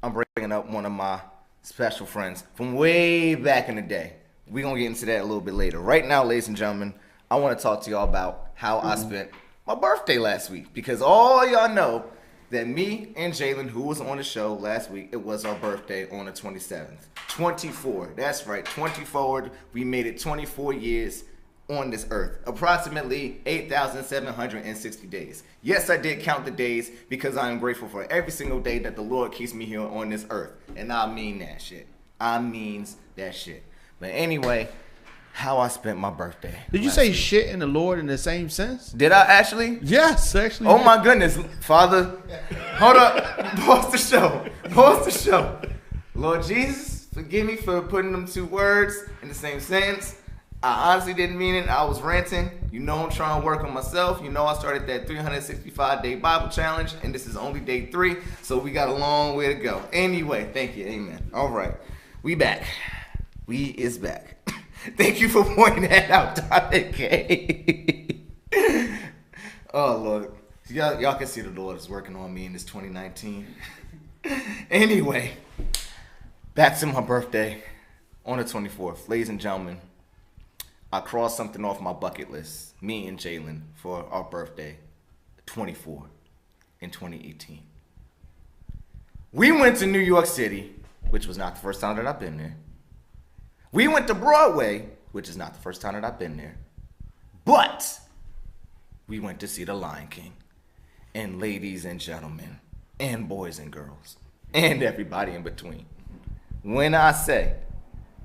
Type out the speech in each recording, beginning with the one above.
I'm bringing up one of my special friends from way back in the day. We're going to get into that a little bit later. Right now, ladies and gentlemen, I want to talk to y'all about how I spent my birthday last week. Because all y'all know that me and Jalen, who was on the show last week, it was our birthday on the 27th. 24. That's right, 24. We made it 24 years on this earth. Approximately 8,760 days. Yes, I did count the days because I am grateful for every single day that the Lord keeps me here on this earth. And I mean that shit. I means that shit. But anyway, how I spent my birthday. Did you say shit and the Lord in the same sense? Did I actually? Yes, actually. Oh my goodness, Father. Hold up. Pause the show. Pause the show. Lord Jesus, forgive me for putting them two words in the same sentence. I honestly didn't mean it. I was ranting. You know I'm trying to work on myself. You know I started that 365-day Bible challenge, and this is only day 3, so we got a long way to go. Anyway, thank you. Amen. All right. We back. We is back. Thank you for pointing that out, Dr. K. Oh, Lord. Y'all can see the Lord is working on me in this 2019. Anyway, back to my birthday on the 24th. Ladies and gentlemen, I crossed something off my bucket list, me and Jalen, for our birthday, 24, in 2018. We went to New York City, which was not the first time that I've been there. We went to Broadway, which is not the first time that I've been there. But we went to see The Lion King. And ladies and gentlemen, and boys and girls, and everybody in between. When I say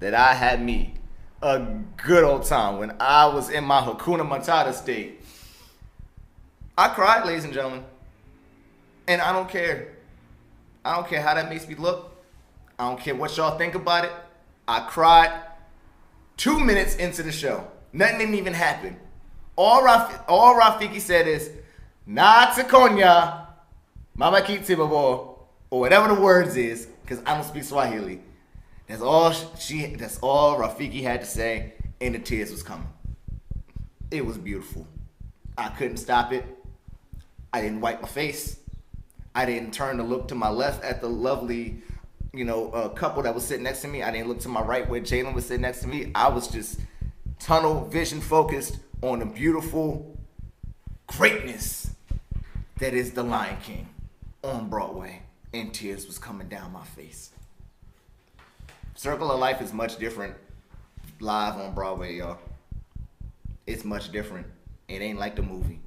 that I had me a good old time when I was in my Hakuna Matata state, I cried, ladies and gentlemen. And I don't care. I don't care how that makes me look. I don't care what y'all think about it. I cried 2 minutes into the show. Nothing didn't even happen. All Rafiki said is, "Na tsekonya, mama kitibabo," or whatever the words is, because I don't speak Swahili. That's all Rafiki had to say, and the tears was coming. It was beautiful. I couldn't stop it. I didn't wipe my face. I didn't turn to look to my left at the lovely couple that was sitting next to me. I didn't look to my right where Jalen was sitting next to me. I was just tunnel vision focused on the beautiful greatness that is The Lion King on Broadway, and tears was coming down my face. Circle of Life is much different live on Broadway, y'all. It's much different. It ain't like the movie.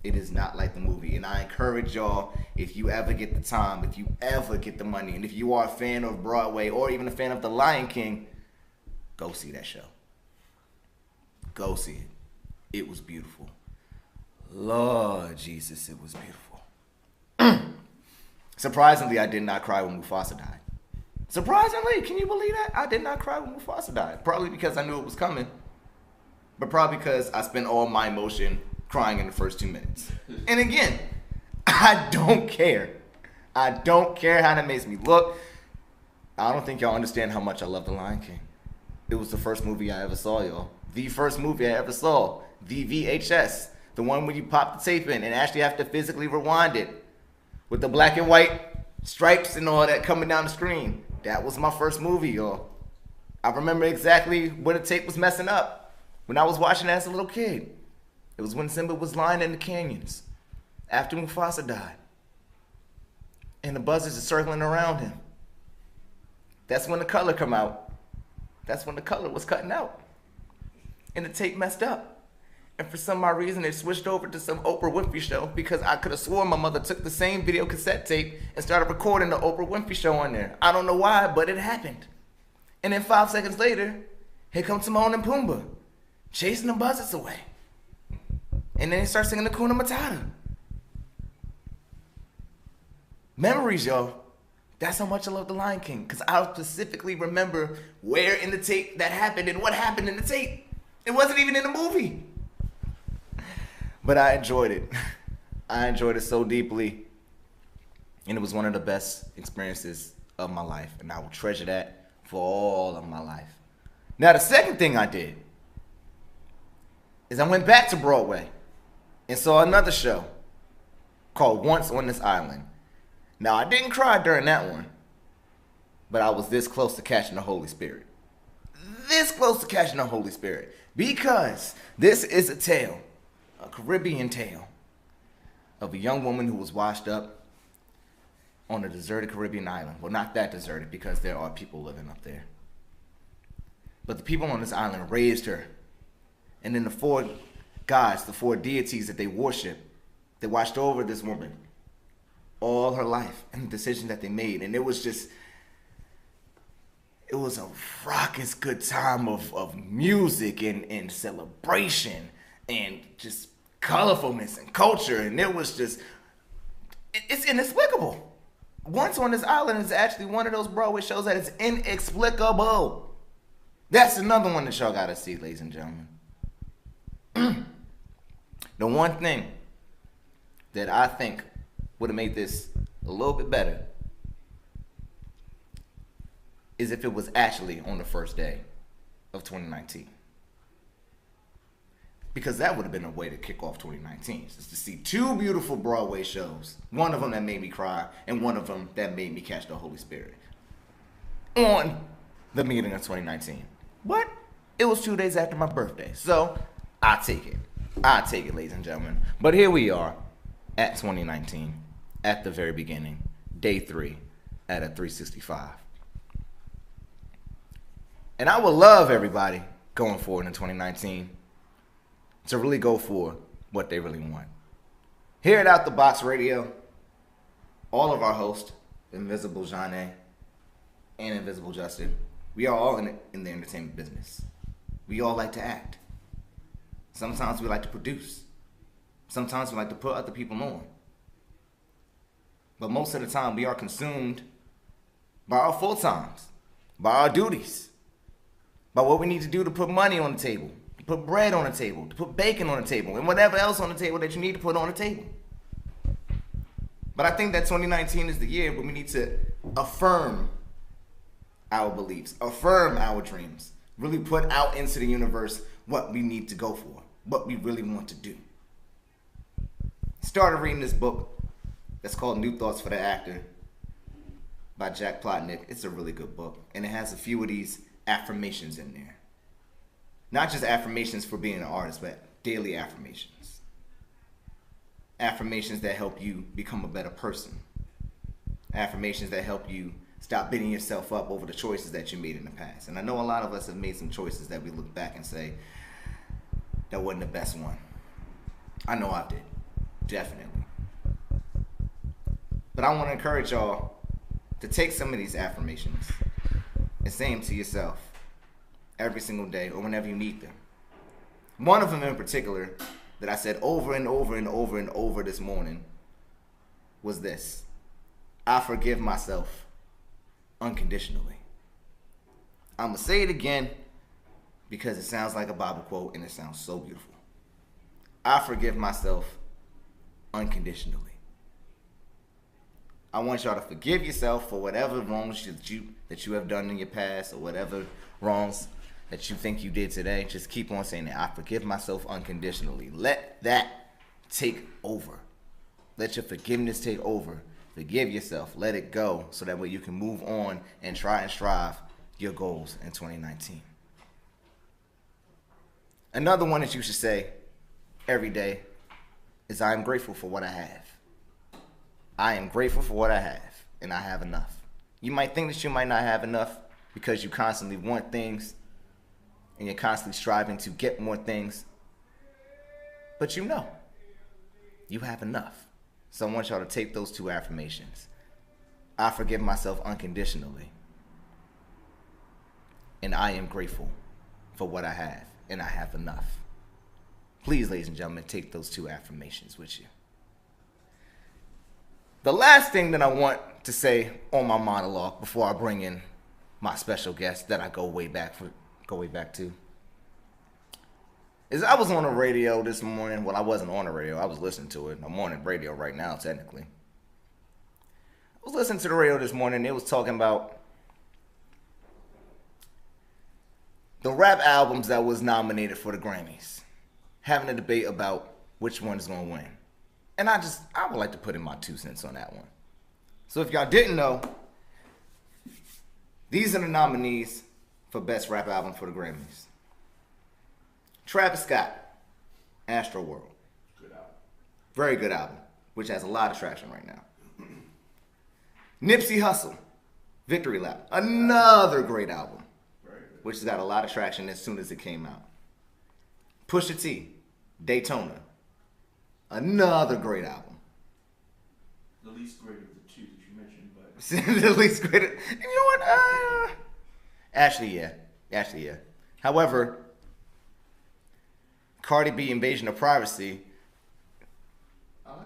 It is not like the movie. And I encourage y'all, if you ever get the time, if you ever get the money, and if you are a fan of Broadway or even a fan of The Lion King, go see that show. Go see it. It was beautiful. Lord Jesus, it was beautiful. Surprisingly, I did not cry when Mufasa died. Surprisingly, can you believe that? I did not cry when Mufasa died. Probably because I knew it was coming. But probably because I spent all my emotion crying in the first 2 minutes. And again, I don't care. I don't care how that makes me look. I don't think y'all understand how much I love The Lion King. It was the first movie I ever saw, y'all. The first movie I ever saw. The VHS. The one where you pop the tape in and actually have to physically rewind it. With the black and white stripes and all that coming down the screen. That was my first movie, y'all. I remember exactly when the tape was messing up. When I was watching it as a little kid. It was when Simba was lying in the canyons. After Mufasa died. And the buzzards are circling around him. That's when the color come out. That's when the color was cutting out. And the tape messed up. And for some odd reason, it switched over to some Oprah Winfrey show because I could have sworn my mother took the same video cassette tape and started recording the Oprah Winfrey show on there. I don't know why, but it happened. And then 5 seconds later, here comes Timon and Pumbaa, chasing the buzzards away. And then they start singing the Hakuna Matata. Memories, y'all. That's how much I love The Lion King. Because I specifically remember where in the tape that happened and what happened in the tape. It wasn't even in the movie. But I enjoyed it. I enjoyed it so deeply. And it was one of the best experiences of my life. And I will treasure that for all of my life. Now, the second thing I did is I went back to Broadway and saw another show called Once on This Island. Now, I didn't cry during that one. but I was this close to catching the Holy Spirit. This close to catching the Holy Spirit. Because this is a tale, a Caribbean tale, of a young woman who was washed up on a deserted Caribbean island. Well, not that deserted, because there are people living up there. But the people on this island raised her. And then the four gods, the four deities that they worship, they watched over this woman all her life and the decisions that they made. And it was a raucous good time of music and celebration and just colorfulness and culture. And it was just, it's inexplicable. Once on this Island is actually one of those Broadway shows that is inexplicable. That's another one that y'all gotta see, ladies and gentlemen. The one thing that I think would have made this a little bit better is if it was actually on the first day of 2019. Because that would have been a way to kick off 2019. Just to see two beautiful Broadway shows. One of them that made me cry, and one of them that made me catch the Holy Spirit. On the beginning of 2019. But it was 2 days after my birthday. So, I take it. I take it, ladies and gentlemen. But here we are at 2019. At the very beginning. Day 3 at a 365. And I would love everybody going forward in 2019 to really go for what they really want. Here at Out the Box Radio, all of our hosts, Invisible Jane and Invisible Justin, we are all in the entertainment business. We all like to act. Sometimes we like to produce. Sometimes we like to put other people on. But most of the time we are consumed by our full times, by our duties, by what we need to do to put money on the table, to put bread on the table, to put bacon on the table, and whatever else on the table that you need to put on the table. But I think that 2019 is the year where we need to affirm our beliefs, affirm our dreams, really put out into the universe what we need to go for, what we really want to do. Started reading this book that's called New Thoughts for the Actor by Jack Plotnick. It's a really good book, and it has a few of these affirmations in there. Not just affirmations for being an artist, but daily affirmations. Affirmations that help you become a better person. Affirmations that help you stop beating yourself up over the choices that you made in the past. And I know a lot of us have made some choices that we look back and say, that wasn't the best one. I know I did. Definitely. But I want to encourage y'all to take some of these affirmations and say them to yourself every single day or whenever you need them. One of them in particular that I said over and over and over and over this morning was this: I forgive myself unconditionally. I'm going to say it again because it sounds like a Bible quote and it sounds so beautiful. I forgive myself unconditionally. I want y'all to forgive yourself for whatever wrongs that you have done in your past or whatever wrongs that you think you did today. Just keep on saying that. I forgive myself unconditionally. Let that take over. Let your forgiveness take over. Forgive yourself. Let it go so that way you can move on and try and strive your goals in 2019. Another one that you should say every day is I am grateful for what I have. I am grateful for what I have, and I have enough. You might think that you might not have enough because you constantly want things and you're constantly striving to get more things. But you know, you have enough. So I want y'all to take those two affirmations. I forgive myself unconditionally, and I am grateful for what I have, and I have enough. Please, ladies and gentlemen, take those two affirmations with you. The last thing that I want to say on my monologue before I bring in my special guest that I go way back to is I was on the radio this morning. Well, I wasn't on the radio. I was listening to it. I'm on the radio right now, technically. I was listening to the radio this morning. They was talking about the rap albums that was nominated for the Grammys, having a debate about which one is going to win. And I would like to put in my 2 cents on that one. So if y'all didn't know, These are the nominees for Best Rap Album for the Grammys. Travis Scott, Astro World. Good album. Very good album, which has a lot of traction right now. Nipsey Hussle, Victory Lap. Another great album, which has got a lot of traction as soon as it came out. Pusha T, Daytona. Another great album. The least great of the two that you mentioned, but... The least great. You know what? Actually, yeah. However, Cardi B, Invasion of Privacy.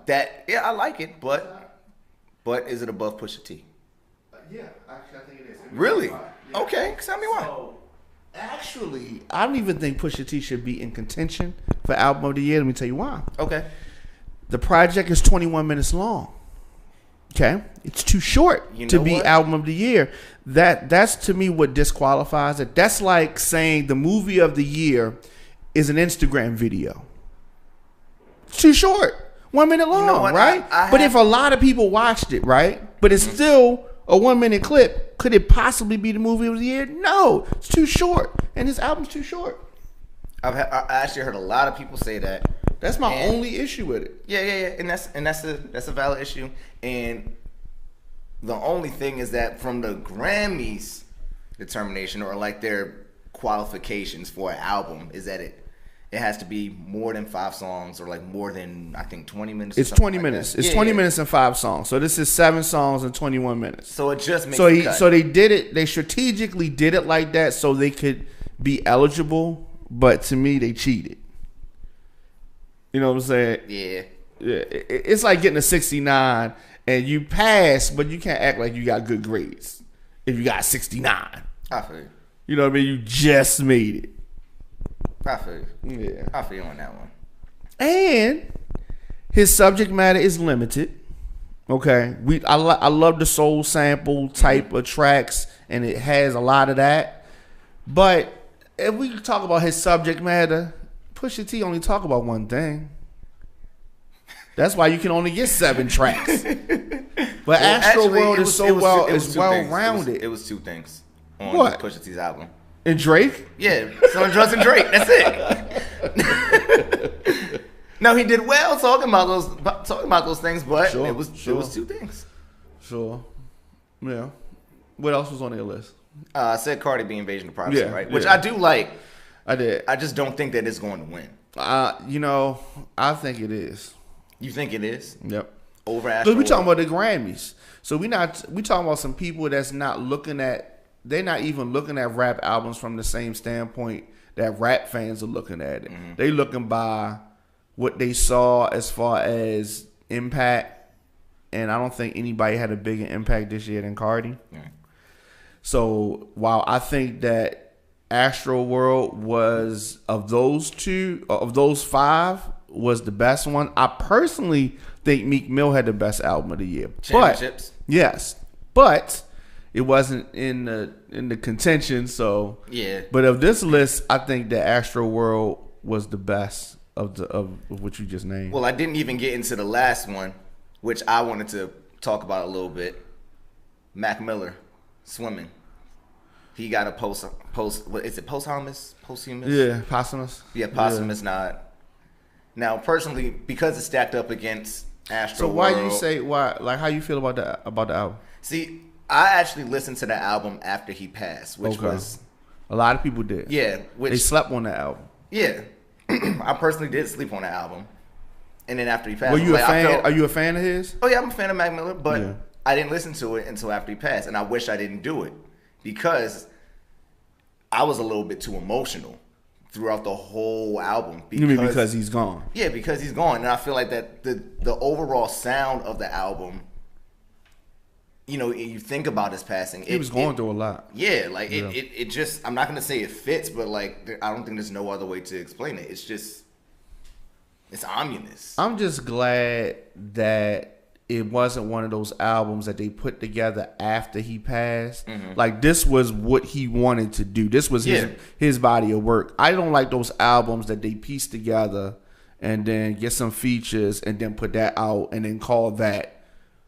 I like it, but is it above Pusha T? Yeah, actually, I think it is. Really? Yeah. Okay, tell me why. So, actually, I don't even think Pusha T should be in contention for Album of the Year. Let me tell you why. Okay. The project is 21 minutes long. Okay, it's too short to be Album of the Year. That's to me what disqualifies it. That's like saying the movie of the year is an Instagram video. It's too short, 1 minute long, right? But if a lot of people watched it, right? But it's still a 1 minute clip. Could it possibly be the movie of the year? No, it's too short, and his album's too short. I actually heard a lot of people say that. That's my only issue with it. Yeah, and that's a valid issue. And the only thing is that from the Grammys determination or like their qualifications for an album is that it has to be more than 5 songs or like more than I think 20 minutes. It's 20 minutes. It's 20 minutes and 5 songs. So this is 7 songs and 21 minutes. So it just makes the cut. So they did it. They strategically did it like that so they could be eligible. But to me, they cheated. You know what I'm saying? Yeah. It's like getting a 69 and you pass, but you can't act like you got good grades if you got 69. I feel you. You know what I mean? You just made it. I feel you. Yeah. I feel you on that one. And his subject matter is limited. Okay. I love the soul sample type of tracks, and it has a lot of that. But if we talk about his subject matter, Pusha T only talk about one thing. That's why you can only get 7 tracks. But Astro World is well rounded. It was 2 things on what? Pusha T's album. And Drake? Yeah, selling drugs and Drake. That's it. No, he did well talking about those things, but it was 2 things. Sure. Yeah. What else was on their list? I said Cardi B, Invasion of Privacy, right? Which yeah. I do like. I did. I just don't think that it's going to win. I think it is. You think it is? Yep. Over Astro Because we talking about the Grammys. So we talking about some people that's not looking at, they're not even looking at rap albums from the same standpoint that rap fans are looking at it. Mm-hmm. They looking by what they saw as far as impact, and I don't think anybody had a bigger impact this year than Cardi. Mm. So while I think that Astro World was of those 5 was the best one, I personally think Meek Mill had the best album of the year. Championships. But, yes, but it wasn't in the contention. So yeah. But of this list, I think that Astro World was the best of what you just named. Well, I didn't even get into the last one, which I wanted to talk about a little bit. Mac Miller, Swimming. He got a post. What is it? Posthumous? Yeah, posthumous. Yeah, posthumous nod. Now, personally, because it's stacked up against Astro World. So why you say why? Like, how you feel about the album? See, I actually listened to the album after he passed, which was a lot of people did. Yeah, they slept on that album. Yeah, I personally did sleep on that album, and then after he passed, were you a fan? Are you a fan of his? Oh yeah, I'm a fan of Mac Miller, but I didn't listen to it until after he passed, and I wish I didn't do it because I was a little bit too emotional throughout the whole album. You mean because he's gone? Yeah, because he's gone, and I feel like that the overall sound of the album, you know, you think about his passing. He was going through a lot. Yeah, like it just, I'm not gonna say it fits, but like I don't think there's no other way to explain it. It's just, it's ominous. I'm just glad that it wasn't one of those albums that they put together after he passed. Mm-hmm. Like, this was what he wanted to do. This was his body of work. I don't like those albums that they piece together and then get some features and then put that out and then call that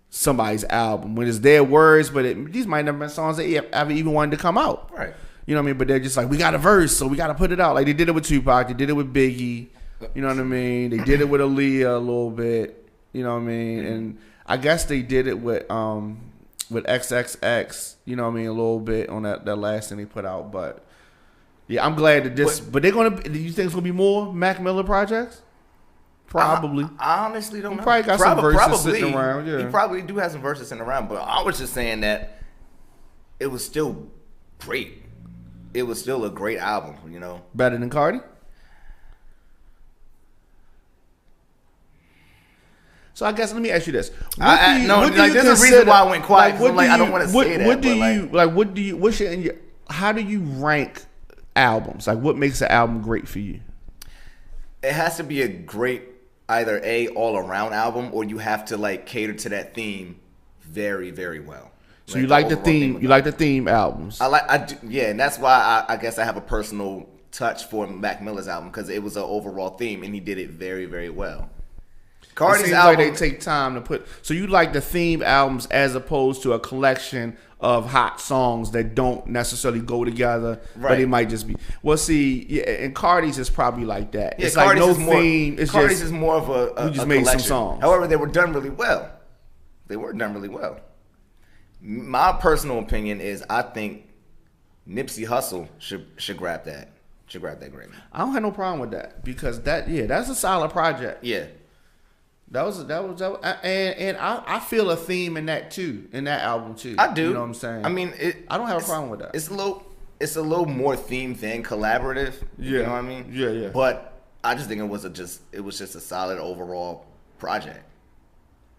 somebody's album when it's their words, but these might never been songs that ever even wanted to come out. Right. You know what I mean? But they're just like, we got a verse, so we got to put it out. Like they did it with Tupac, they did it with Biggie. You know what I mean? They did it with Aaliyah a little bit. You know what I mean? And I guess they did it with XXX. You know what I mean? A little bit on that last thing they put out, but. Yeah, I'm glad that this. But they're gonna. Do you think it's gonna be more Mac Miller projects? Probably. I honestly don't know. Probably got some verses sitting around. Yeah, he probably do have some verses sitting around. But I was just saying that it was still great. It was still a great album. You know, better than Cardi. So I guess let me ask you this: there's a reason why I went quiet. I don't want to say that. How do you rank albums? Like, what makes an album great for you? It has to be a great either all around album, or you have to like cater to that theme very, very well. So you like the theme? You like the theme albums? And that's why I guess I have a personal touch for Mac Miller's album because it was an overall theme, and he did it very, very well. Cardi's album, like they take time to put. So you like the theme albums as opposed to a collection of hot songs that don't necessarily go together, right. But it might just be. Well, see, yeah, and Cardi's is probably like that. Yeah, it's Cardi's like no theme. It's Cardi's is more of a we just a made collection. Some songs. However, they were done really well. My personal opinion is I think Nipsey Hussle should grab that. Should grab that Grammy. I don't have no problem with that because that's a solid project. Yeah. That was and I feel a theme in that too, in that album too. I do. You know what I'm saying? I mean, I don't have a problem with that. It's a little more theme than collaborative. Yeah. You know what I mean? Yeah. But I just think it was just a solid overall project.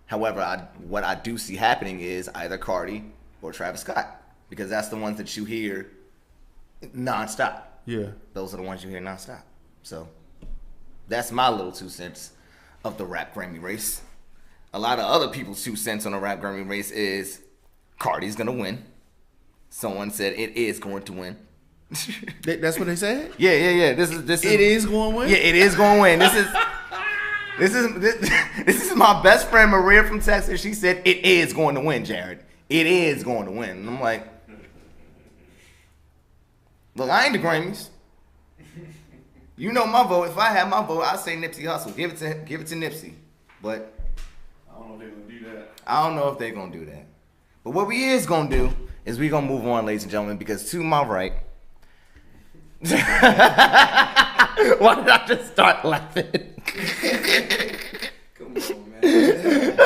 However, what I do see happening is either Cardi or Travis Scott because that's the ones that you hear nonstop. Yeah. Those are the ones you hear nonstop. So that's my little 2 cents of the rap Grammy race. A lot of other people's 2 cents on the rap Grammy race is Cardi's gonna win. Someone said it is going to win. That's what they said? Yeah. This is it is going to win? Yeah, it is going to win. This is my best friend Maria from Texas. She said it is going to win, Jared. It is going to win. And I'm like, look, I ain't the Grammys. You know my vote. If I had my vote, I'd say Nipsey Hussle. Give it to Nipsey. But I don't know if they're gonna do that. I don't know if they're gonna do that. But what we is gonna do is we gonna move on, ladies and gentlemen, because to my right. Why did I just start laughing? Come on, man.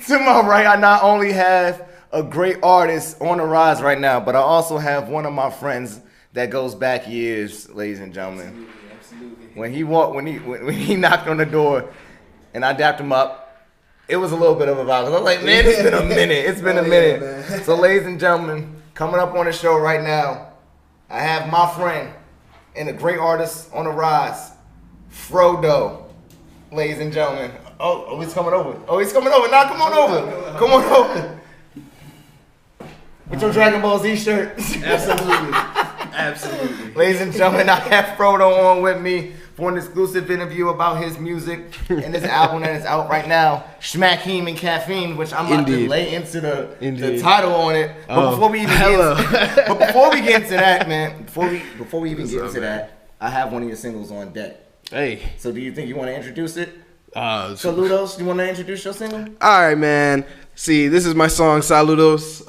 To my right, I not only have a great artist on the rise right now, but I also have one of my friends that goes back years, ladies and gentlemen. Absolutely. When he knocked on the door and I dapped him up, it was a little bit of a violence. I was like, man, it's been a minute. It's been a minute. Man. So, ladies and gentlemen, coming up on the show right now, I have my friend and a great artist on the rise, Phrodoe. Ladies and gentlemen. Oh, he's coming over. Now come on over. With your Dragon Ball Z shirt. Absolutely. Ladies and gentlemen, I have Phrodoe on with me for an exclusive interview about his music and his album that is out right now, Schmackheem and Caffeine, which I'm about to lay into the title on it. But before we even get into that, man, before we even get into that, I have one of your singles on deck. Hey. So do you think you want to introduce it? Saludos, you want to introduce your single? All right, man. See, this is my song, Saludos.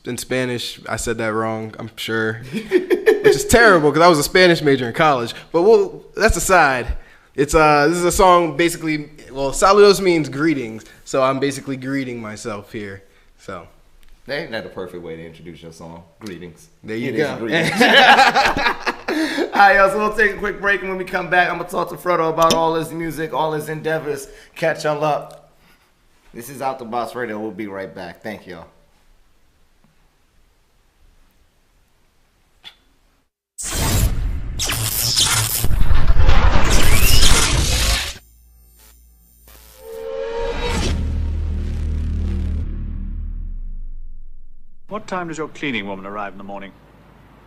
In Spanish, I said that wrong, I'm sure. Which is terrible, because I was a Spanish major in college. But that's aside. This is a song, basically, Saludos means greetings. So I'm basically greeting myself here. So. That ain't that the perfect way to introduce your song. Greetings. There you go. All right, y'all, so we'll take a quick break, and when we come back, I'm going to talk to Phrodoe about all his music, all his endeavors, catch y'all up. This is Out the Box Radio. We'll be right back. Thank y'all. What time does your cleaning woman arrive in the morning?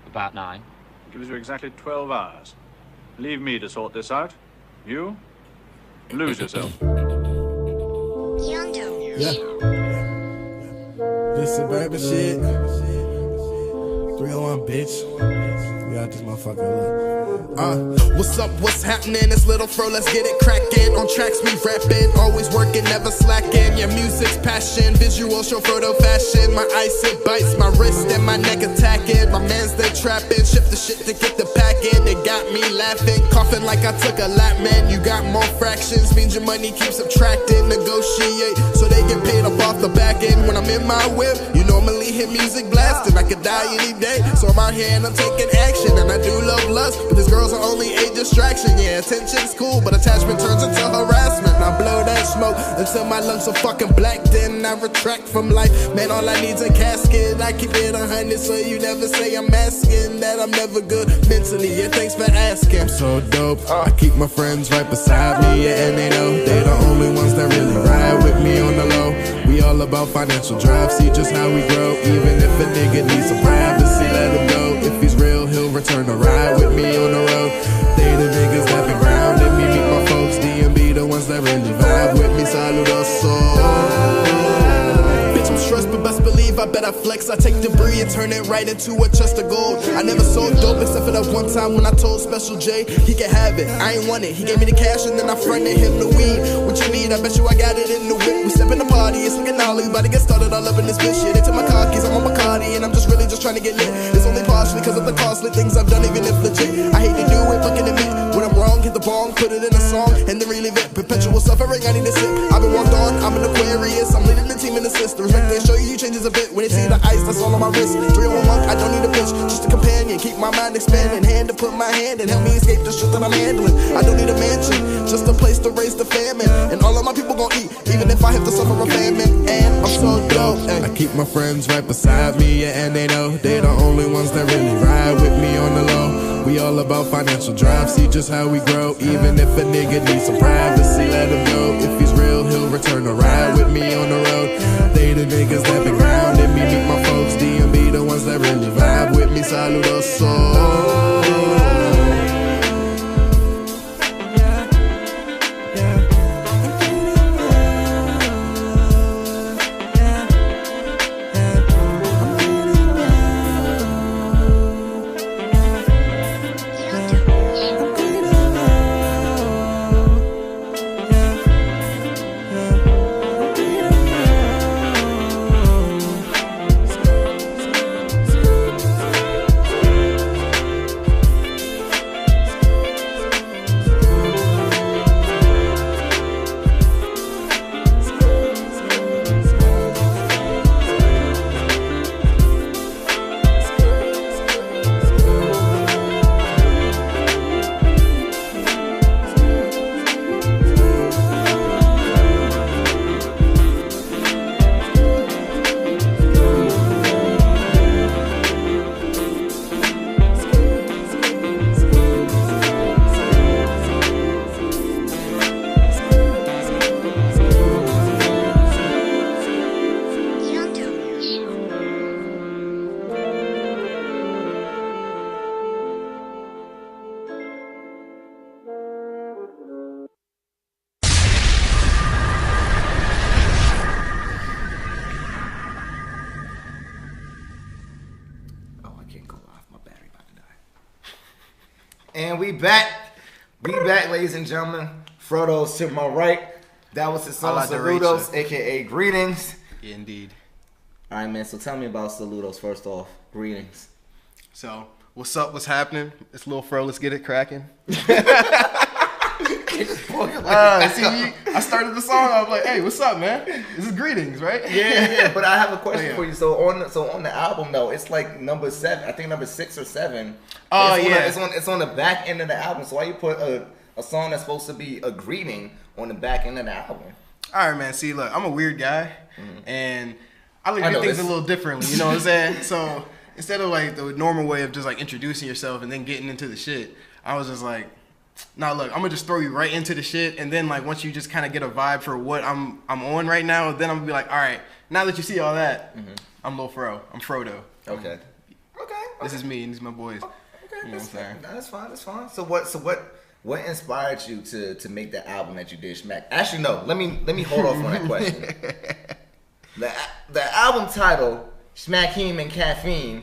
About 9. Gives you exactly 12 hours. Leave me to sort this out. You? Lose yourself. Yeah. This suburban shit. 301, bitch. We got this motherfucker. What's up? What's happening? It's Little Fro. Let's get it crackin'. On tracks we rapping, always working, never slacking. Your music's passion, visual show Phrodoe fashion. My ice it bites, my wrist and my neck attacking. My man's there trapping, shift the shit to get the pack in. It got me laughing, coughing like I took a lap, man. You got more fractions, means your money keeps subtracting. Negotiate so they get paid up off the back end. When I'm in my whip, you normally hear music blasting. I could die any day, so I'm out here and I'm taking action. And I do love lust, but these girls are only a distraction. Yeah, attention's cool, but attachment turns into harassment. I blow that smoke until my lungs are fucking black. Then I retract from life. Man, all I need's a casket. I keep it 100, so you never say I'm asking that I'm never good mentally. Yeah, thanks for asking. I'm so dope. I keep my friends right beside me, yeah, and they know they're the only ones that really ride with me on the low. We all about financial drive, see just how we grow. Even if a nigga needs some privacy, let him go. If he's real, he'll return to ride with me on the road. They the niggas that been grounded me, meet my folks, DMB, the ones that really vibe with me. Saludos, so bitch, I'm stressed, but best believe I bet I flex. I take debris and turn it right into a chest of gold. I never sold dope except for that one time when I told Special J he could have it. I ain't want it. He gave me the cash and then I fronted him the weed. What you need? I bet you I got it in the whip. We step in the party, it's looking gnarly. About to get started all up in this bitch. Yeah, they took my car keys, I'm on Bacardi, and I'm just really just trying to get lit. It's only partially because of the costly things I've done, even if legit. I hate to do it, looking at me. When I'm wrong, hit the bong, put it in a song, and then relive it. Perpetual suffering, I need to sip. I've been walked on, I'm an Aquarius. I'm leading the team in assist. The respect they show you changes a bit. When they see the ice that's all on my wrist. 301 monk, I don't need a bitch, just a companion. Keep my mind expanding, hand to put my hand and help me escape the shit that I'm handling. I don't need a mansion, just a place to raise the famine. And all of my people gon' eat, even if I have to suffer a famine. And I'm so dope. I keep my friends right beside me, yeah, and they know they the only ones that really ride with me on the low. We all about financial drive, see just how we grow. Even if a nigga needs some privacy, let him know. If he's real, he'll return to ride with me on the road. They the niggas that been grounded me, meet my folks, DMB, the ones that really vibe with me. Saludos, so And we back, ladies and gentlemen. Phrodoe's to my right. That was his song Saludos, aka Greetings. Yeah, indeed. All right, man. So tell me about Saludos. First off, greetings. So, what's up? What's happening? It's Lil Fro. Let's get it cracking. I started the song. I was like, "Hey, what's up, man? This is greetings, right?" Yeah. But I have a question for you. So on the album though, it's like number 7. I think number 6 or 7. Oh it's on the back end of the album. So why you put a song that's supposed to be a greeting on the back end of the album? All right, man. See, look, I'm a weird guy, and I look at things a little differently. You know what I'm saying? So instead of like the normal way of just like introducing yourself and then getting into the shit, I was just like, nah, look, I'm gonna just throw you right into the shit, and then like once you just kind of get a vibe for what I'm on right now, then I'm gonna be like, all right, now that you see all that, I'm Lil Fro, I'm Phrodoe. Okay. This is me and these are my boys. Okay, you know what I'm saying? That's fine. So what What inspired you to make the album that you did, Smack? Actually, no. Let me hold off on that question. The album title, Schmack-Heem and Caffeine.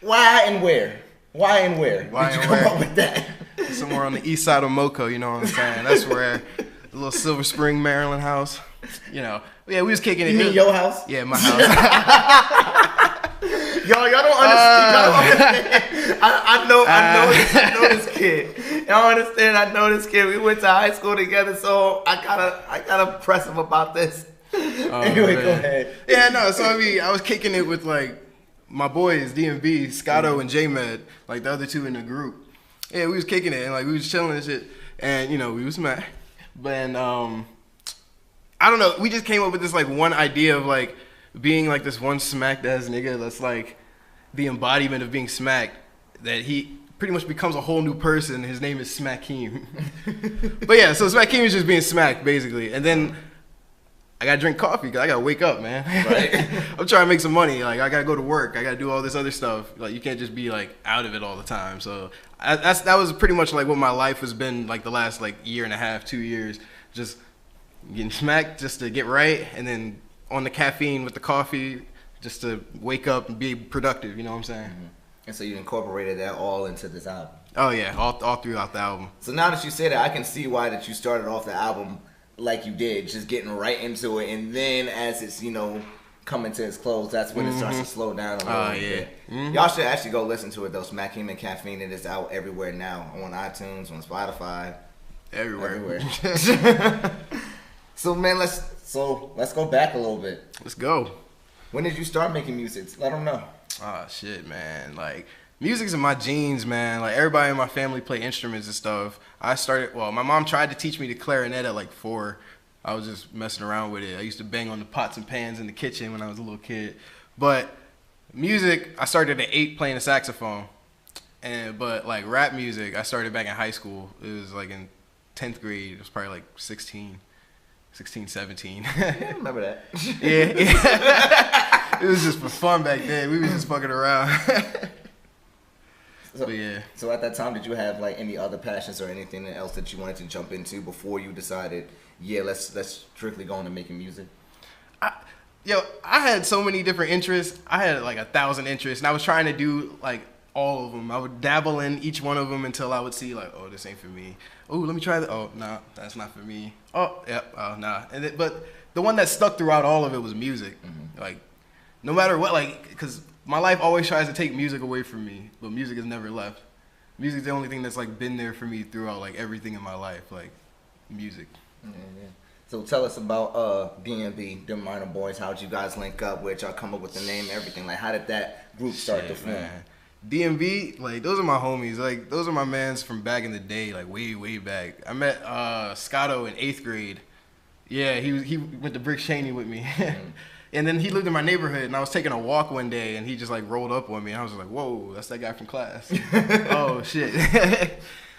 Why and where? Why and where did you come up with that? Somewhere on the east side of Moco, you know what I'm saying? That's where the little Silver Spring, Maryland house. You know, yeah, we was kicking it. You mean your house? Yeah, my house. Y'all don't understand. I know this kid. Y'all understand? I know this kid. We went to high school together, so I gotta press him about this. Anyway, man. Go ahead. Yeah, no. So I mean, I was kicking it with like my boys, DMB, Scotto, and J-Med, like the other two in the group. Yeah, we was kicking it and like we was chilling and shit, and you know we was mad. But I don't know. We just came up with this like one idea of like being like this one smacked ass nigga that's like the embodiment of being smacked, that he pretty much becomes a whole new person. His name is Smack-Heem. But yeah, so Smack-Heem is just being smacked basically. And then I gotta drink coffee because I gotta wake up, man. Right. I'm trying to make some money. Like I gotta go to work. I gotta do all this other stuff. Like you can't just be like out of it all the time. So that was pretty much like what my life has been like the last like year and a half, 2 years. Just getting smacked just to get right, and then on the caffeine with the coffee just to wake up and be productive, you know what I'm saying? Mm-hmm. And so you incorporated that all into this album. Oh yeah, all throughout the album. So now that you say that, I can see why that you started off the album like you did, just getting right into it, and then as it's, you know, coming to its close, that's when it starts to slow down a little bit. Mm-hmm. Y'all should actually go listen to it though. Smack-Heem and Caffeine. It is out everywhere now, on iTunes, on Spotify, everywhere. So man, let's go back a little bit. Let's go. When did you start making music? Let them know. Oh shit, man. Like music's in my genes, man. Like everybody in my family play instruments and stuff. My mom tried to teach me the clarinet at like 4. I was just messing around with it. I used to bang on the pots and pans in the kitchen when I was a little kid. But music, I started at 8 playing the saxophone. But like rap music, I started back in high school. It was like in 10th grade. It was probably like 16, 17. I remember that. Yeah. It was just for fun back then. We was just fucking around. So, but yeah. So at that time, did you have like any other passions or anything else that you wanted to jump into before you decided, yeah, let's strictly go into making music? I had so many different interests. I had like 1,000 interests, and I was trying to do like all of them. I would dabble in each one of them until I would see like, oh, this ain't for me. Oh, let me try that. Oh, no, that's not for me. Oh, yep. Oh, nah. But the one that stuck throughout all of it was music. Mm-hmm. Like, no matter what, like, because my life always tries to take music away from me, but music has never left. Music's the only thing that's like been there for me throughout like everything in my life, like music. Yeah. So tell us about DMB, Them Minor Boys. How'd you guys link up? Where'd y'all come up with the name, everything? Like, how did that group start to form? Man. DMB, like, those are my homies. Like, those are my mans from back in the day, like way, way back. I met Scotto in 8th grade. Yeah, he went to Brick Cheney with me. Mm-hmm. And then he lived in my neighborhood, and I was taking a walk one day, and he just like rolled up on me, and I was like, whoa, that's that guy from class. Oh, shit.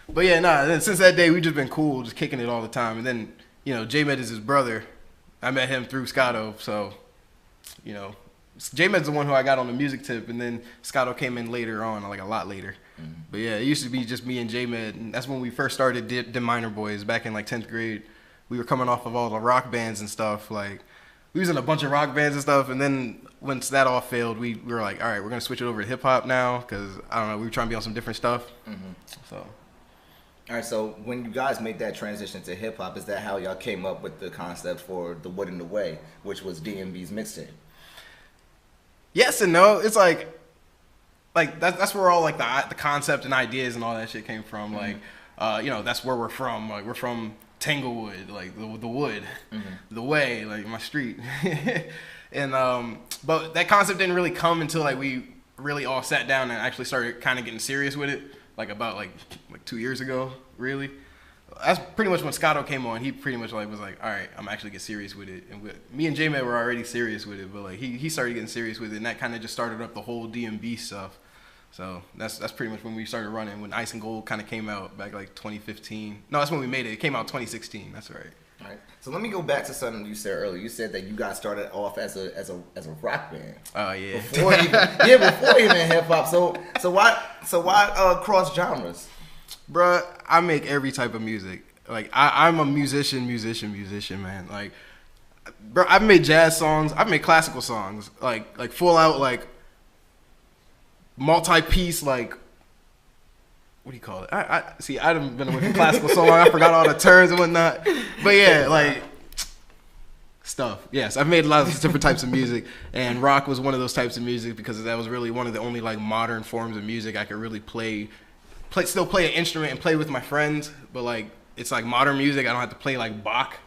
But yeah, then since that day, we've just been cool, just kicking it all the time. And then, you know, J-Med is his brother. I met him through Scotto, so, you know, J-Med's the one who I got on the music tip, and then Scotto came in later on, like a lot later. Mm-hmm. But yeah, it used to be just me and J-Med, and that's when we first started the Minor Boys back in like 10th grade. We were coming off of all the rock bands and stuff, like, we was in a bunch of rock bands and stuff, and then once that all failed, we were like, all right, we're going to switch it over to hip-hop now, because, I don't know, we were trying to be on some different stuff. Mm-hmm. So. All right, so when you guys made that transition to hip-hop, is that how y'all came up with the concept for The Wood in the Way, which was DMB's mixtape? Yes and no. It's like that's where all like the concept and ideas and all that shit came from. Mm-hmm. Like, you know, that's where we're from. Like, we're from Tanglewood, like the wood, mm-hmm. the way, like my street. And but that concept didn't really come until like we really all sat down and actually started kind of getting serious with it, like about like 2 years ago, really. That's pretty much when Scotto came on. He pretty much like was like, all right, I'm actually get serious with it. And me and J-Man were already serious with it, but like he started getting serious with it, and that kind of just started up the whole DMB stuff. So that's pretty much when we started running, when Ice and Gold kind of came out back like 2015. No, that's when we made it. It came out 2016. That's right. All right. So let me go back to something you said earlier. You said that you guys started off as a rock band. Oh yeah. Before even hip hop. So why cross genres? Bruh, I make every type of music. Like, I'm a musician, man. Like, bro, I've made jazz songs. I've made classical songs. Like full out, like, multi-piece, like, what do you call it? I haven't been away from classical so long. I forgot all the terms and whatnot. But yeah, like, stuff. Yes, I've made a lot of different types of music, and rock was one of those types of music because that was really one of the only like modern forms of music I could really still play an instrument and play with my friends. But like, it's like modern music. I don't have to play like Bach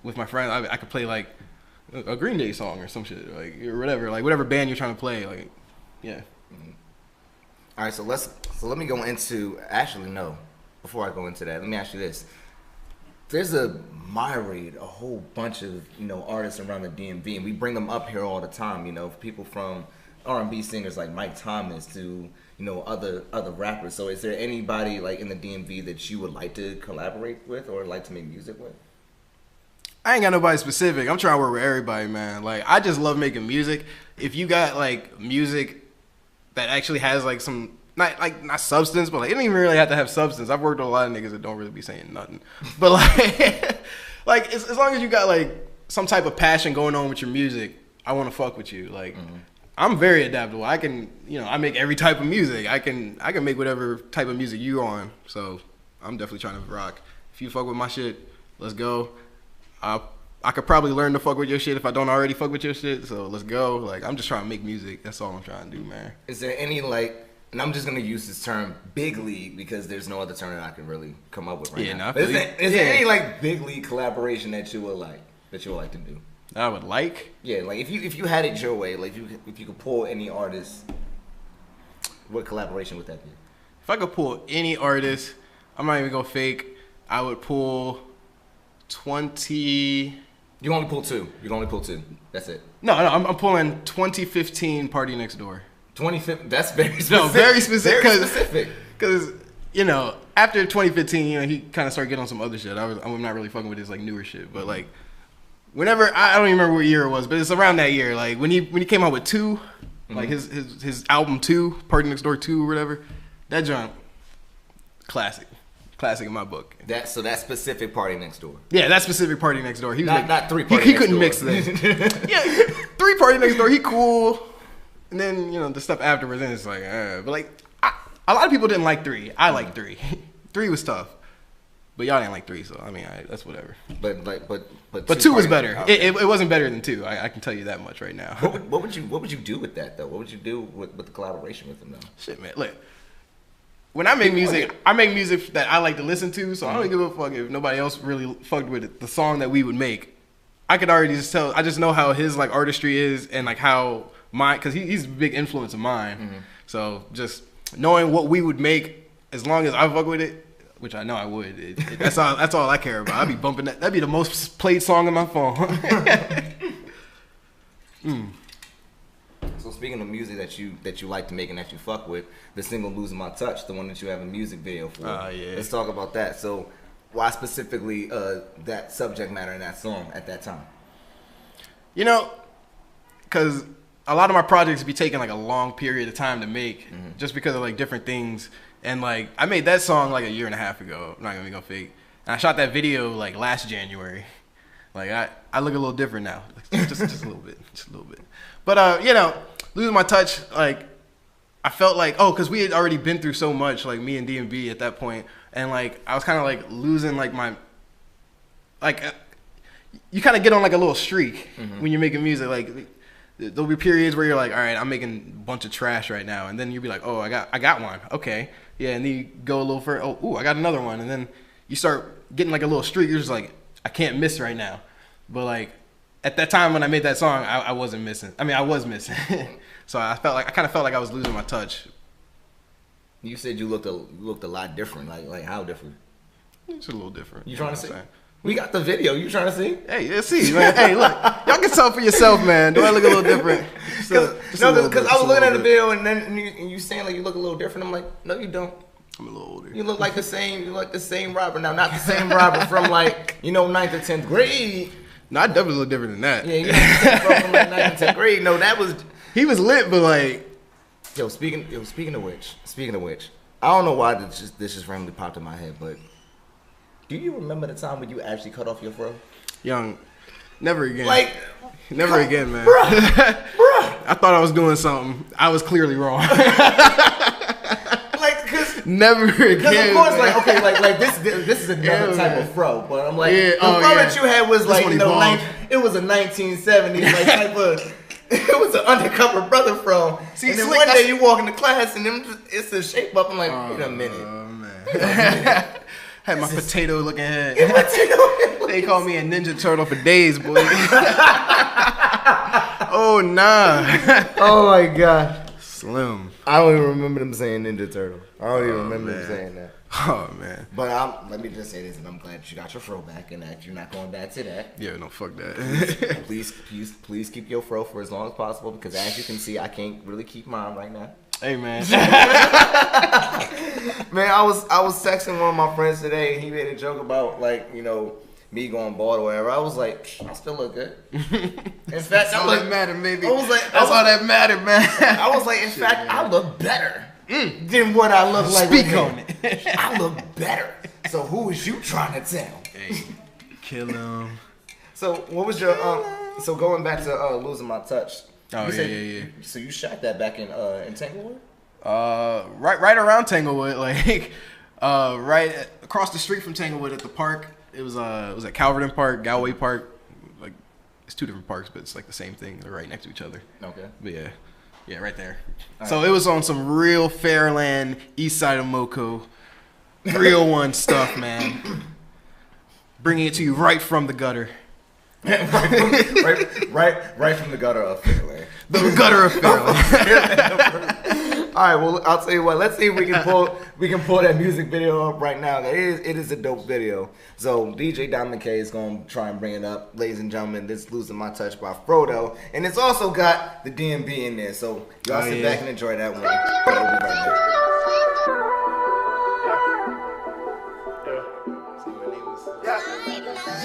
with my friends. I could play like a Green Day song or some shit, like, or whatever, like whatever band you're trying to play. Like, yeah. All right, so let me go into, actually no, before I go into that, let me ask you this. There's a whole bunch of, you know, artists around the DMV, and we bring them up here all the time, you know, people from R&B singers like Mike Thomas to, you know, other rappers. So is there anybody like in the DMV that you would like to collaborate with or like to make music with? I ain't got nobody specific. I'm trying to work with everybody, man. Like, I just love making music. If you got like music that actually has like some not substance, but like it don't even really have to have substance. I've worked with a lot of niggas that don't really be saying nothing. But like like as long as you got like some type of passion going on with your music, I want to fuck with you. Like I'm very adaptable. I can, you know, I make every type of music. I can make whatever type of music you on. So I'm definitely trying to rock. If you fuck with my shit, let's go. I could probably learn to fuck with your shit if I don't already fuck with your shit. So let's go. Like, I'm just trying to make music. That's all I'm trying to do, man. Is there any, like, and I'm just going to use this term, big league, because there's no other term that I can really come up with right now. Is there any, like, big league collaboration that you would like to do? I would like? Yeah, like, if you had it your way, like, if you could pull any artist, what collaboration would that be? If I could pull any artist, I'm not even going to fake, I would pull 20... You can only pull two. That's it. No, I'm pulling 2015 Party Next Door. 2015. That's very specific. No, very specific. Very specific. Because, you know, after 2015, you know, he kind of started getting on some other shit. I'm not really fucking with his like newer shit, but like, whenever I don't even remember what year it was, but it's around that year. Like when he came out with 2, like his album 2, Party Next Door 2 or whatever, that joint, classic in my book. That specific Party Next Door. Yeah, that specific Party Next Door. He was not 3 Party he Next couldn't Door. mix that. Yeah, 3 Party Next Door. He cool, and then you know the stuff afterwards. Then it's like, but like a lot of people didn't like 3. I like 3. 3 was tough, but y'all didn't like 3, so I mean, that's whatever. But 2 was better. It wasn't better than 2. I can tell you that much right now. What would you do with that though? What would you do with the collaboration with him though? Shit, man. Look. When I make music, I make music that I like to listen to, so I don't give a fuck if nobody else really fucked with it. The song that we would make, I could already just tell. I just know how his like artistry is and like how mine, because he's a big influence of mine. So just knowing what we would make, as long as I fuck with it, which I know I would. That's all I care about. I'd be bumping that. That'd be the most played song on my phone. So speaking of music that you like to make and that you fuck with, the single "Losing My Touch," the one that you have a music video for. Yeah. Let's talk about that. So why specifically that subject matter in that song at that time? You know, because a lot of my projects be taking like a long period of time to make, just because of like different things. And like I made that song like a year and a half ago. I'm not gonna go fake. And I shot that video like last January. Like I look a little different now, just a little bit, But you know, Losing My Touch, like I felt like because we had already been through so much, like me and DMB at that point, and like I was kind of like losing like my you kind of get on like a little streak when you're making music. Like there'll be periods where you're like, all right, I'm making a bunch of trash right now, and then you'll be like, oh, I got one, okay, yeah, and then you go a little further, I got another one, and then you start getting like a little streak. You're just like, I can't miss right now. But like at that time when I made that song, I wasn't missing. I mean, I was missing. So I kind of felt like I was losing my touch. You said you looked a lot different. Like how different? It's a little different. You trying to see? We got the video. You trying to see? Hey, let's see, man. Hey, look, y'all can tell for yourself, man. Do I look a little different? Because I was looking at the video and you saying like you look a little different. I'm like, no, you don't. I'm a little older. You look like the same. You look the same Robert. Now, not the same Robert from like 9th or 10th grade. No, I definitely look different than that. Yeah, you know, from like 9th or 10th grade. No, that was. He was lit, but like. Speaking of which, I don't know why this just randomly popped in my head, but do you remember the time when you actually cut off your fro? Young, never again. Like, never again, man. Bruh. I thought I was doing something. I was clearly wrong. Like, cause never again. Because of course, man. like, okay, like this is another Yeah, type man. of fro, but I'm like, Yeah, the oh, fro yeah. that you had was This like, one you know, evolved. it was a 1970s like type of. It was an undercover brother fro. See, and then slick, one day that's- you walk into class and them it's a shape up. I'm like, wait a minute. Oh man. Had my potato looking head. They called me a Ninja Turtle for days, boy. Oh nah. Oh my god. Slim. I don't even remember them saying Ninja Turtle. I don't even remember them man. saying that. Oh man. But let me just say this, and I'm glad you got your fro back, and that you're not going back to that. Yeah, no, fuck that. Please keep your fro for as long as possible, because as you can see, I can't really keep mine right now. Hey man. Man, I was texting one of my friends today, and he made a joke about, like, you know, me going bald or whatever. I was like, I still look good. In fact, That's all that mattered, baby. I was like, That's all that mattered, man. I was like, in fact, I look better than what I look like. Speak right on now. it. I look better. So who is you trying to tell? Hey, kill him. So what was your so going back to losing my touch? Oh, You said- yeah. So you shot that back in Tanglewood? Right around Tanglewood, like right across the street from Tanglewood at the park. It was at Calverton Park, Galway Park. Like it's two different parks, but it's like the same thing. They're right next to each other. Okay. But yeah, right there. All So right. it was on some real Fairland, east side of Moco, 301 stuff, man. Bringing it to you right from the gutter. right from the gutter of Fairland. The gutter of Fairland. All right, well, I'll tell you what. Let's see if we can pull that music video up right now. It is a dope video. So DJ Diamond K is gonna try and bring it up, ladies and gentlemen. This "Losing My Touch" by Phrodoe, and it's also got the DMB in there. So y'all sit back and enjoy that one. We'll be right back.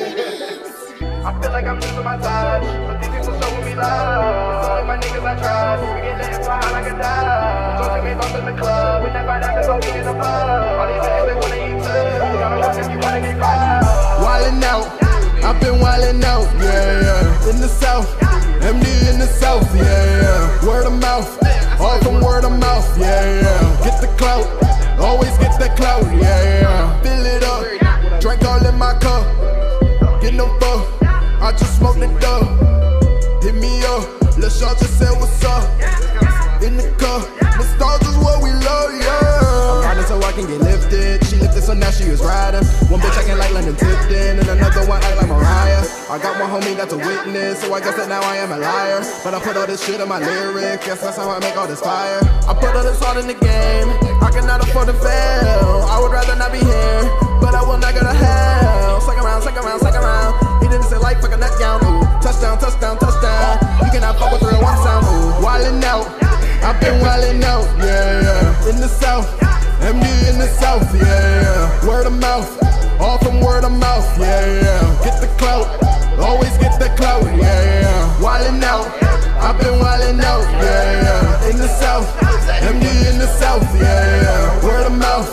I feel like I'm losing my touch, but these people showing me love. It's only my niggas I trust. We get lit and fly high like a dove. Don't take me off in the club. We never have to go get in the pub. All these niggas they wanna eat too. You gotta watch if you wanna get caught. Wildin' out, I've been wildin' out, yeah. In the south, MD in the south, yeah. Word of mouth, all from word of mouth, yeah. Get the clout, always get the clout, yeah. Fill it up, drink all in my cup. Get no fuck, I just smoked the dub. Hit me up, Lil' Shaw just said what's up. In the car, nostalgia's what we love, yeah. I'm riding so I can get lifted. She lifted so now she is riding. One bitch acting like London Tipton, and another one act like Mariah. I got one homie that's a witness, so I guess that now I am a liar. But I put all this shit in my lyrics, guess that's how I make all this fire. I put all this heart in the game, I cannot afford to fail. I would rather not be here, but I will not go to hell. Suck around, suck around, suck around. He didn't say like fuck a nut down, ooh. Touchdown, touchdown, touchdown. You cannot fuck with 301 sound, ooh. Wildin' out, I've been wildin' out, yeah. In the south, MD in the south, yeah. Word of mouth, all from word of mouth, yeah. Get the clout, always get the clout, yeah. Wildin' out, I've been wildin' out, yeah. In the south, MD in the south, yeah. Word of mouth,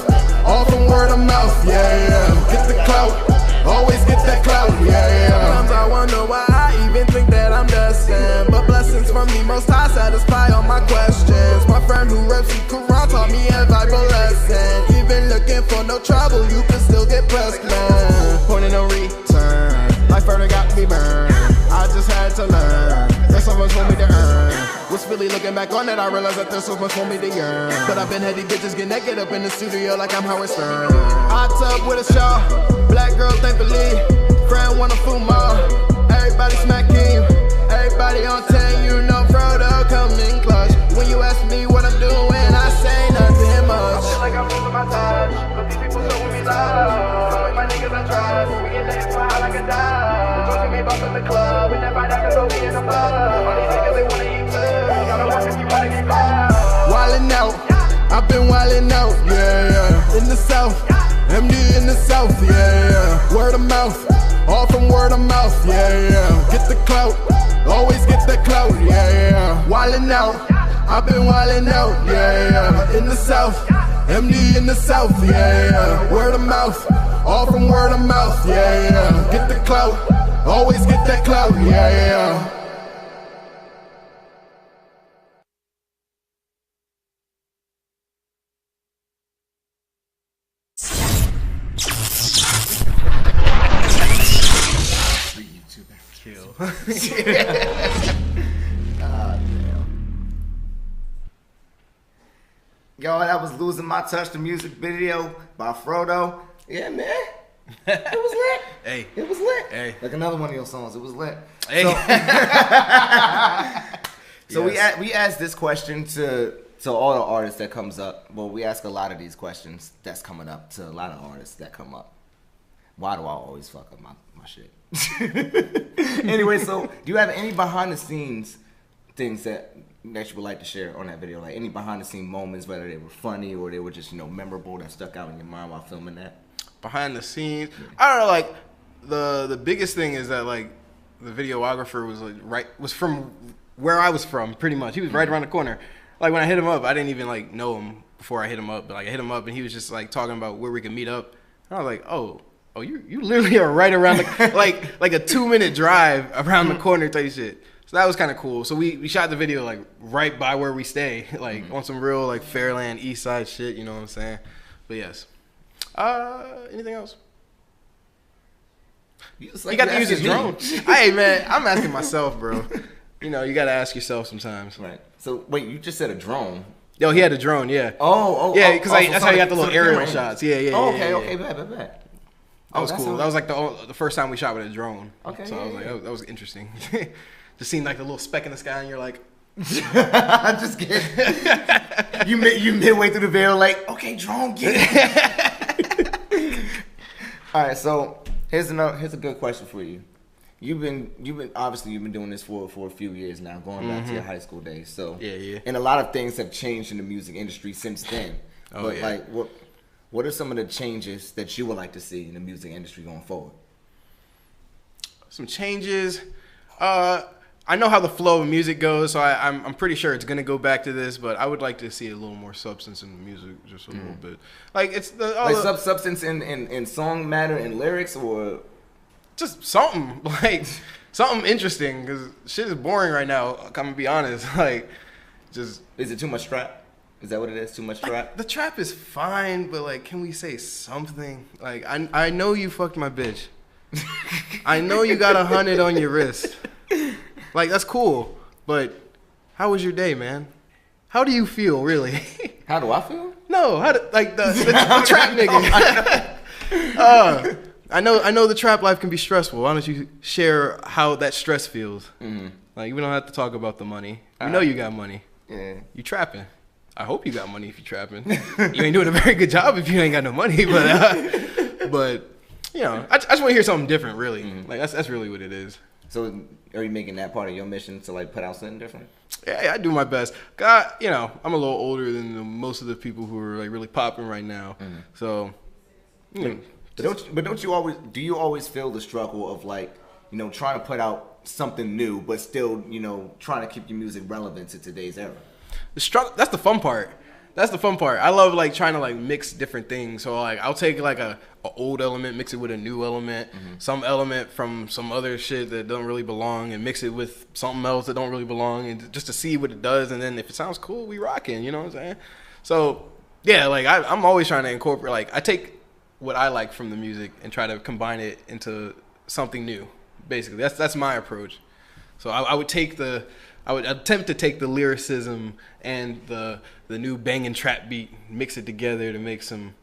all from word of mouth, yeah. Get the clout, always get the clout, yeah. Sometimes I wonder why I even think that I'm destined, but blessings from the Most High satisfy all my questions. My friend who reps the Quran taught me a Bible lesson. Even looking for no trouble, you can still get blessed, man. Point of no return, life further got me burned. I just had to learn, there's so much for me to earn. Was really looking back on it, I realized that there's so much for me to yearn. But I've been heady bitches get naked up in the studio like I'm Howard Stern. Hot tub with a shawl, black girl thankfully, friend wanna fool more. Everybody smacking, everybody on 10, you know Phrodoe coming clutch. When you ask me what I'm doing, I say nothing much. I feel like I'm losing my touch, but these people showing me love. It's only my niggas I trust. We get lit and fly high like a dove. Don't take me off in the club. We never have to go get in the pub. All these niggas they wanna eat too. You gotta watch if you wanna get caught. Wildin' out, I've been wildin' out, yeah. In the south, MD in the south, yeah. Word of mouth, all from word of mouth, yeah. Get the clout, always get the clout, yeah. Wildin' out, I've been wildin' out, yeah. In the south, MD in the South, yeah, yeah. Word of mouth, all from word of mouth, yeah, yeah. Get the clout, always get that clout, yeah, yeah. Yo, that was Losing My Touch, the music video by Phrodoe. Yeah, man. It was lit. Hey. It was lit. Hey. Like another one of your songs, it was lit. Hey. So Yes. we asked this question to all the artists that comes up. Well, we ask a lot of these questions that's coming up to a lot of artists that come up. Why do I always fuck up my shit? Anyway, so do you have any behind the scenes things that you would like to share on that video? Like any behind the scene moments, whether they were funny or they were just, memorable, that stuck out in your mind while filming that? Behind the scenes, I don't know. Like the biggest thing is that like the videographer was from where I was from, pretty much. He was right around the corner. Like when I hit him up, I didn't even like know him before I hit him up. But like I hit him up and he was just like talking about where we could meet up. And I was like, oh, you literally are right around the like a 2-minute drive around the corner type shit. So that was kind of cool. So we shot the video like right by where we stay, like on some real like Fairland East Side shit. You know what I'm saying? But yes. Anything else? You got to use his drone. Hey man, I'm asking myself, bro. You got to ask yourself sometimes. Right. So wait, you just said a drone. Yo, he had a drone, yeah. Yeah, because that's how you got the little aerial shots. Yeah. Okay, bet. That was cool. That was like the first time we shot with a drone. Okay. So I was like, that was interesting. Just seeing like the little speck in the sky, and you're like, I just get you midway through the video, like, okay, drone, get it. All right, so here's a good question for you. You've been doing this for a few years now, going back to your high school days. So yeah. And a lot of things have changed in the music industry since then. Like, what are some of the changes that you would like to see in the music industry going forward? Some changes. I know how the flow of music goes, so I'm pretty sure it's gonna go back to this. But I would like to see a little more substance in the music, just a little bit. Like it's substance in song matter and lyrics, or just something like something interesting. Because shit is boring right now. I'm gonna be honest. Like, just is it too much trap? Is that what it is? Too much trap? The trap is fine, but like, can we say something? Like, I know you fucked my bitch. I know you got 100 on your wrist. Like, that's cool, but how was your day, man? How do you feel, really? How do I feel? No, the trap nigga. I know the trap life can be stressful. Why don't you share how that stress feels? Mm-hmm. Like, we don't have to talk about the money. We know you got money. Yeah. You trapping. I hope you got money if you trapping. You ain't doing a very good job if you ain't got no money, but I just want to hear something different, really. Mm-hmm. Like, that's really what it is. So, are you making that part of your mission to like put out something different? Yeah, I do my best. God, I'm a little older than most of the people who are like really popping right now. Mm-hmm. So, do you always feel the struggle of like, trying to put out something new, but still, trying to keep your music relevant to today's era? The struggle, that's the fun part. I love like trying to like mix different things. So like I'll take like a old element, mix it with a new element, some element from some other shit that don't really belong, and mix it with something else that don't really belong, and just to see what it does. And then if it sounds cool, we rocking. You know what I'm saying? So yeah, like I'm always trying to incorporate. Like I take what I like from the music and try to combine it into something new. Basically, that's my approach. So I would attempt to take the lyricism and the new banging trap beat, mix it together to make some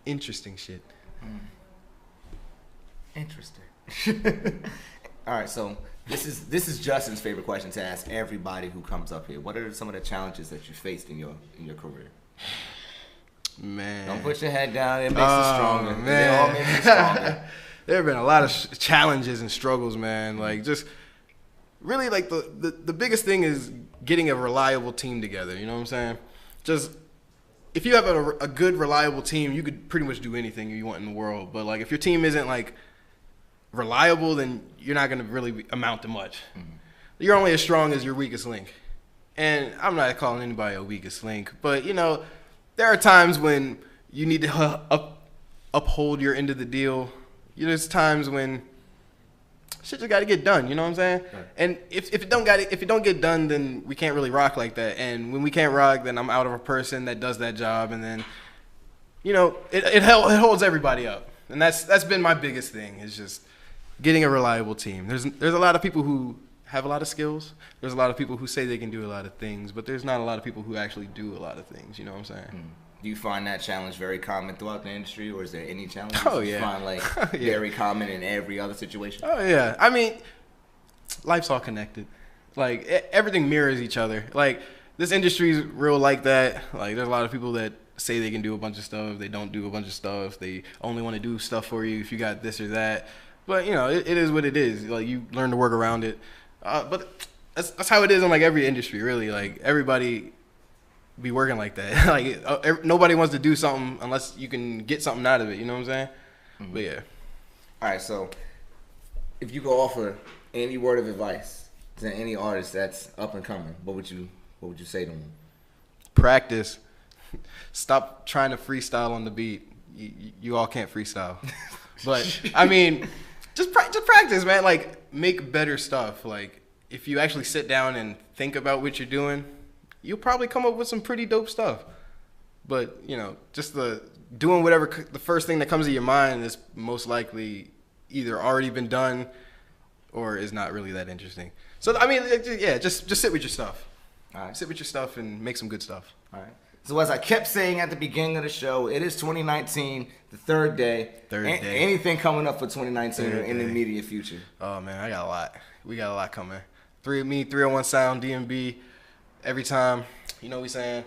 interesting shit. Interesting. All right, so this is Justin's favorite question to ask everybody who comes up here. What are some of the challenges that you faced in your career? Man, don't put your head down. It makes you stronger. Man. They all make you stronger. There have been a lot of challenges and struggles, man. Like just. Really, like, the biggest thing is getting a reliable team together, you know what I'm saying? Just, if you have a good, reliable team, you could pretty much do anything you want in the world. But, like, if your team isn't, like, reliable, then you're not going to really amount to much. Mm-hmm. You're only as strong as your weakest link. And I'm not calling anybody a weakest link, but, there are times when you need to uphold your end of the deal. There's times when shit just got to get done. You know what I'm saying? Right. And if it don't get done, then we can't really rock like that. And when we can't rock, then I'm out of a person that does that job, and then it holds everybody up. And that's been my biggest thing, is just getting a reliable team. There's a lot of people who have a lot of skills. There's a lot of people who say they can do a lot of things, but there's not a lot of people who actually do a lot of things. You know what I'm saying? Do you find that challenge very common throughout the industry, or is there any challenges you find very common in every other situation? Oh yeah, I mean, life's all connected. Like everything mirrors each other. Like this industry's real like that. Like there's a lot of people that say they can do a bunch of stuff. They don't do a bunch of stuff. They only want to do stuff for you if you got this or that. But it is what it is. Like you learn to work around it. But that's how it is in like every industry, really. Like everybody be working like that. Like nobody wants to do something unless you can get something out of it. You know what I'm saying? Mm-hmm. But yeah. All right. So if you could offer any word of advice to any artist that's up and coming, what would you say to them? Practice. Stop trying to freestyle on the beat. You all can't freestyle. But I mean, just practice, man. Like make better stuff. Like if you actually sit down and think about what you're doing, you'll probably come up with some pretty dope stuff. But, just doing whatever, the first thing that comes to your mind is most likely either already been done or is not really that interesting. So, I mean, yeah, just sit with your stuff. All right. Sit with your stuff and make some good stuff. All right. So as I kept saying at the beginning of the show, it is 2019, the third day. Anything coming up for 2019 or in the immediate future? Oh, man, I got a lot. We got a lot coming. 301 Sound, DMB. Every time, what we saying?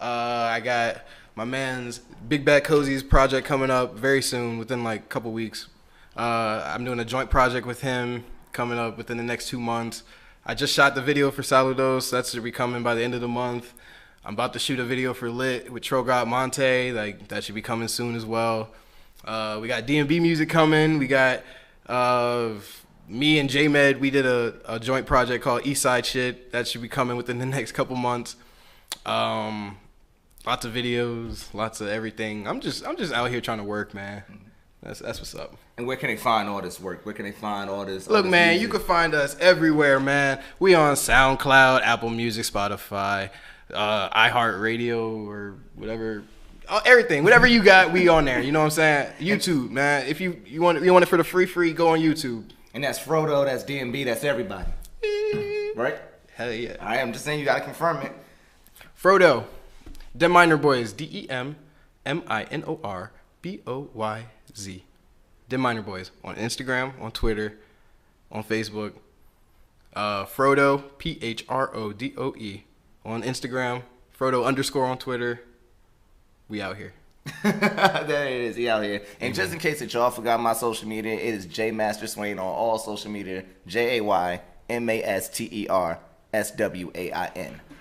I got my man's Big Bad Cozy's project coming up very soon, within like a couple weeks. I'm doing a joint project with him coming up within the next 2 months. I just shot the video for Saludos. That should be coming by the end of the month. I'm about to shoot a video for Lit with Trogot Monte. Like that should be coming soon as well. We got DMB music coming. We got me and J-Med, we did a joint project called Eastside Shit. That should be coming within the next couple months. Lots of videos, lots of everything. I'm just out here trying to work, man. That's what's up. And where can they find all this work? Where can they find all this? Look, man, music? You can find us everywhere, man. We on SoundCloud, Apple Music, Spotify, iHeartRadio, or whatever. Everything, whatever you got, we on there. You know what I'm saying? YouTube, man. If you want it for the free, go on YouTube. And that's Phrodoe, that's DMB, that's everybody. Right? Hell yeah. I am just saying you got to confirm it. Phrodoe, Dem Minor Boys, DEMMINORBOYZ. Dem Minor Boys on Instagram, on Twitter, on Facebook. Phrodoe, PHRODOE on Instagram. Phrodoe_ on Twitter. We out here. There it is. He out here. And just in case that y'all forgot my social media, it is J Master Swain on all social media. JayMasterswain.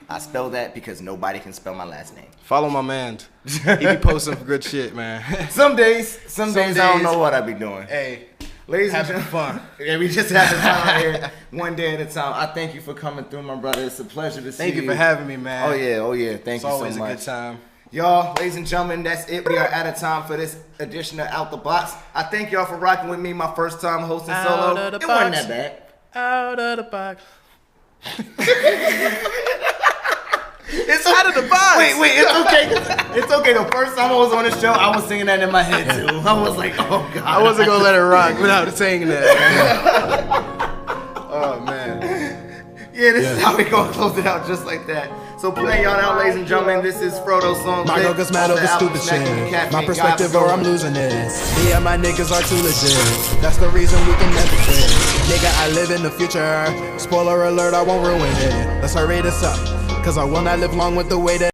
I spell that because nobody can spell my last name. Follow my man. He be posting some good shit, man. Some days I don't know what I be doing. Hey, ladies and having fun. Yeah, we just having fun out here, one day at a time. I thank you for coming through, my brother. It's a pleasure to see you. Thank you for having me, man. Oh yeah. Thank you so much. It's always a good time. Y'all, ladies and gentlemen, that's it. We are out of time for this edition of Out the Box. I thank y'all for rocking with me my first time hosting solo. It wasn't that bad. Out of the box. It's out of the box. Wait, it's okay. It's okay. The first time I was on the show, I was singing that in my head too. I was like, oh God. I wasn't going to let it rock without saying that. Oh, man. Yeah, this is how we going to close it out just like that. So playing y'all out, ladies and gentlemen, this is Phrodoe's song. My girl gets mad over stupid shit. My perspective or I'm losing it. Me and my niggas are too legit. That's the reason we can never quit. Nigga, I live in the future. Spoiler alert, I won't ruin it. Let's hurry this up, cause I will not live long with the way that